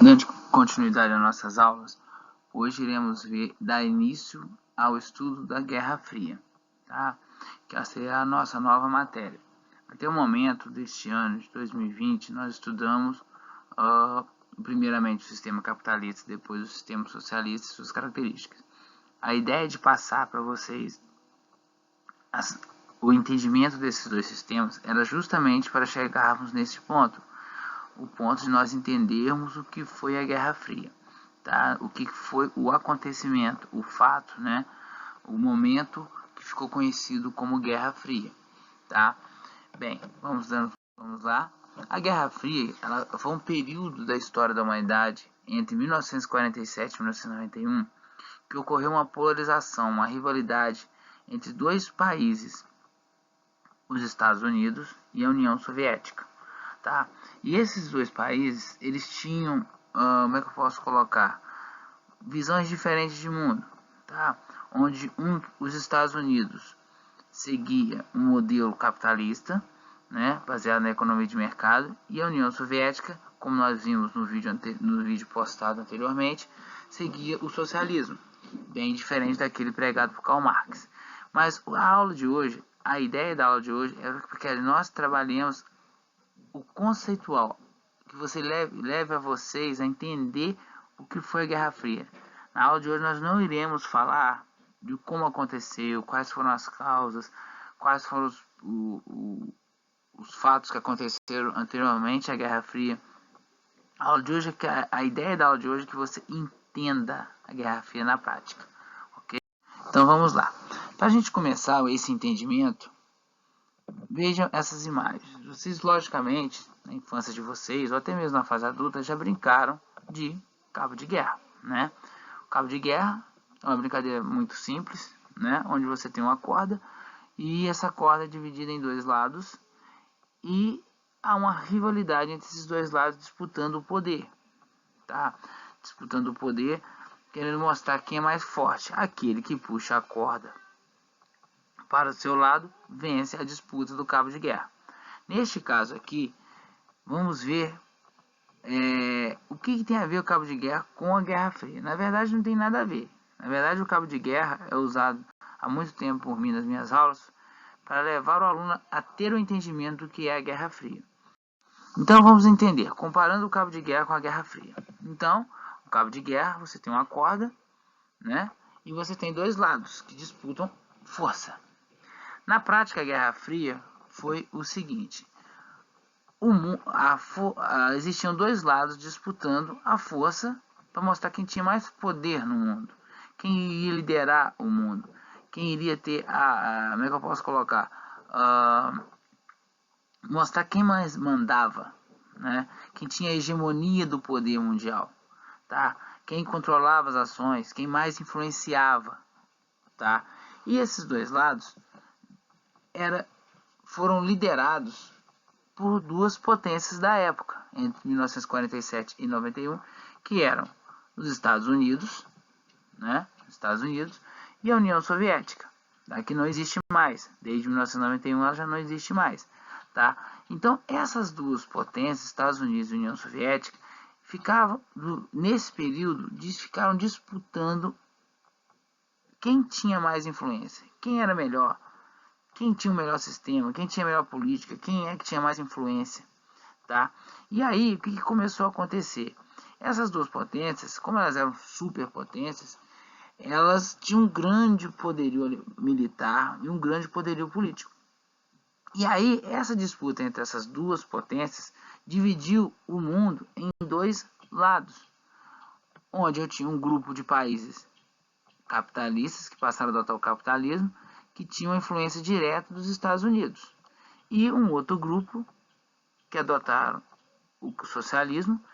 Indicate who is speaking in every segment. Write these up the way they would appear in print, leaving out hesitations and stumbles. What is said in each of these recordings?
Speaker 1: Dando continuidade às nossas aulas, hoje iremos dar início ao estudo da Guerra Fria, tá? Que essa é a nossa nova matéria. Até o momento deste ano de 2020, nós estudamos primeiramente o sistema capitalista, depois o sistema socialista e suas características. A ideia de passar para vocês o entendimento desses dois sistemas era justamente para chegarmos nesse ponto, o ponto de nós entendermos o que foi a Guerra Fria, tá? O que foi o acontecimento, o fato, né? O momento que ficou conhecido como Guerra Fria, tá? Bem, vamos lá. A Guerra Fria, ela foi um período da história da humanidade entre 1947 e 1991 que ocorreu uma polarização, uma rivalidade entre dois países, os Estados Unidos e a União Soviética. Tá? E esses dois países, eles tinham, como é que eu posso colocar, visões diferentes de mundo, tá? Onde os Estados Unidos seguia um modelo capitalista, né, baseado na economia de mercado, e a União Soviética, como nós vimos no vídeo postado anteriormente, seguia o socialismo, bem diferente daquele pregado por Karl Marx. Mas a aula de hoje, a ideia da aula de hoje é que nós trabalhemos o conceitual, que você leve a vocês a entender o que foi a Guerra Fria. Na aula de hoje nós não iremos falar de como aconteceu, quais foram as causas, quais foram os fatos que aconteceram anteriormente à Guerra Fria. A aula de hoje é que a ideia da aula de hoje é que você entenda a Guerra Fria na prática, ok? Então vamos lá. Para a gente começar esse entendimento, vejam essas imagens. Vocês, logicamente, na infância de vocês, ou até mesmo na fase adulta, já brincaram de cabo de guerra, né? O cabo de guerra é uma brincadeira muito simples, né? Onde você tem uma corda e essa corda é dividida em dois lados e há uma rivalidade entre esses dois lados disputando o poder, tá? Disputando o poder, querendo mostrar quem é mais forte. Aquele que puxa a corda para o seu lado vence a disputa do cabo de guerra. Neste caso aqui, vamos ver o que tem a ver o cabo de guerra com a Guerra Fria. Na verdade, não tem nada a ver. Na verdade, o cabo de guerra é usado há muito tempo por mim nas minhas aulas para levar o aluno a ter o entendimento do que é a Guerra Fria. Então, vamos entender, comparando o cabo de guerra com a Guerra Fria. Então, o cabo de guerra, você tem uma corda, né? E você tem dois lados que disputam força. Na prática, a Guerra Fria foi o seguinte: existiam dois lados disputando a força para mostrar quem tinha mais poder no mundo, quem iria liderar o mundo, quem iria ter como é que eu posso colocar? Mostrar quem mais mandava, né? Quem tinha a hegemonia do poder mundial, tá? Quem controlava as ações, quem mais influenciava, tá? E esses dois lados foram liderados por duas potências da época, entre 1947 e 91, que eram os Estados Unidos, né? Estados Unidos e a União Soviética, tá? Que não existe mais, desde 1991 ela já não existe mais, tá? Então essas duas potências, Estados Unidos e União Soviética, nesse período ficaram disputando quem tinha mais influência, quem era melhor, quem tinha o melhor sistema, quem tinha a melhor política, quem é que tinha mais influência, tá? E aí, o que começou a acontecer? Essas duas potências, como elas eram superpotências, elas tinham um grande poderio militar e um grande poderio político. E aí, essa disputa entre essas duas potências dividiu o mundo em dois lados, onde eu tinha um grupo de países capitalistas que passaram a adotar o capitalismo, que tinham influência direta dos Estados Unidos, e um outro grupo que adotaram o socialismo,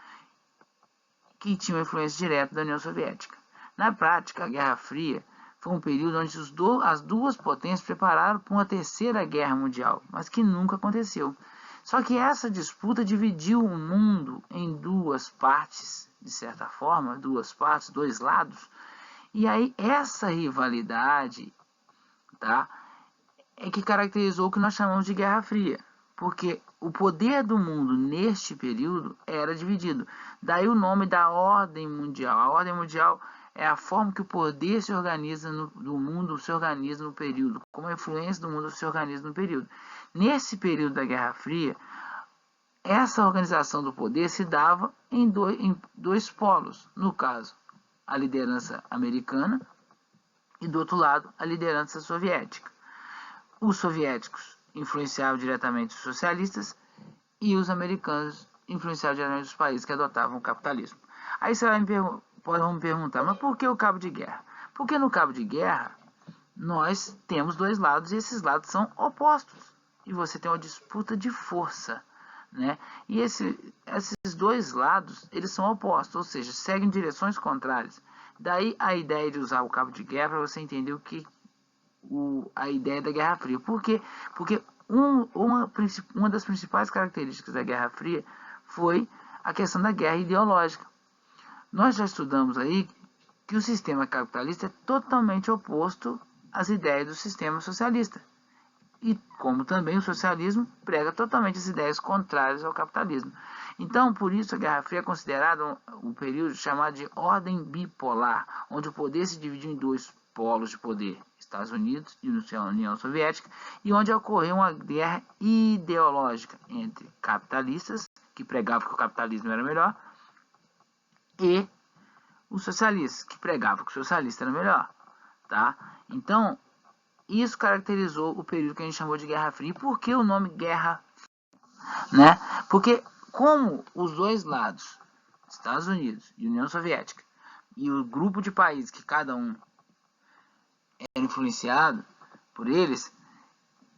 Speaker 1: que tinha influência direta da União Soviética. Na prática, a Guerra Fria foi um período onde as duas potências prepararam para uma terceira guerra mundial, mas que nunca aconteceu. Só que essa disputa dividiu o mundo em duas partes, de certa forma, duas partes, dois lados, e aí essa rivalidade, tá, é que caracterizou o que nós chamamos de Guerra Fria. Porque o poder do mundo neste período era dividido. Daí o nome da ordem mundial. A ordem mundial é a forma que o poder se organiza do mundo se organiza no período, como a influência do mundo se organiza no período. Nesse período da Guerra Fria, essa organização do poder se dava em dois polos. No caso, a liderança americana e do outro lado, a liderança soviética. Os soviéticos influenciavam diretamente os socialistas e os americanos influenciavam diretamente os países que adotavam o capitalismo. Aí você pode me perguntar, mas por que o cabo de guerra? Porque no cabo de guerra nós temos dois lados e esses lados são opostos. E você tem uma disputa de força, né? E esses dois lados, eles são opostos, ou seja, seguem direções contrárias. Daí a ideia de usar o cabo de guerra para você entender a ideia da Guerra Fria. Por quê? Porque uma das principais características da Guerra Fria foi a questão da guerra ideológica. Nós já estudamos aí que o sistema capitalista é totalmente oposto às ideias do sistema socialista. E como também o socialismo prega totalmente as ideias contrárias ao capitalismo. Então, por isso a Guerra Fria é considerada um período chamado de ordem bipolar, onde o poder se dividiu em dois polos de poder, Estados Unidos e União Soviética, e onde ocorreu uma guerra ideológica entre capitalistas, que pregavam que o capitalismo era melhor, e os socialistas, que pregavam que o socialista era melhor. Tá? Então, isso caracterizou o período que a gente chamou de Guerra Fria. E por que o nome Guerra Fria? Né? Porque como os dois lados, Estados Unidos e União Soviética, e o grupo de países que cada um era influenciado por eles,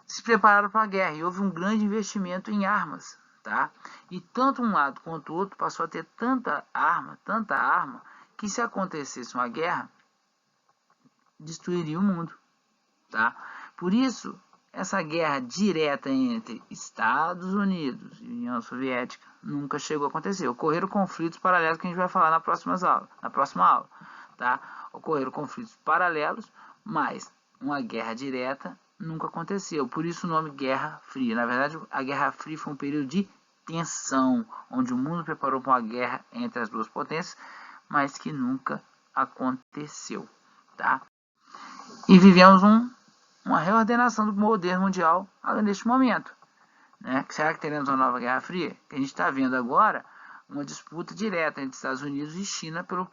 Speaker 1: se prepararam para a guerra e houve um grande investimento em armas. Tá? E tanto um lado quanto o outro passou a ter tanta arma, que se acontecesse uma guerra, destruiria o mundo. Tá? Por isso, essa guerra direta entre Estados Unidos e União Soviética nunca chegou a acontecer. Ocorreram conflitos paralelos que a gente vai falar na próxima aula. Tá? Ocorreram conflitos paralelos, mas uma guerra direta nunca aconteceu. Por isso o nome Guerra Fria. Na verdade, a Guerra Fria foi um período de tensão, onde o mundo preparou para uma guerra entre as duas potências, mas que nunca aconteceu. Tá? E vivemos uma reordenação do poder mundial neste momento. Né? Será que teremos uma nova Guerra Fria? Que a gente está vendo agora uma disputa direta entre Estados Unidos e China pela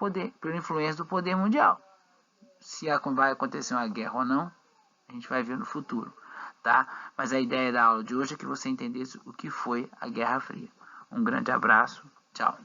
Speaker 1: influência do poder mundial. Se vai acontecer uma guerra ou não, a gente vai ver no futuro. Tá? Mas a ideia da aula de hoje é que você entendesse o que foi a Guerra Fria. Um grande abraço. Tchau.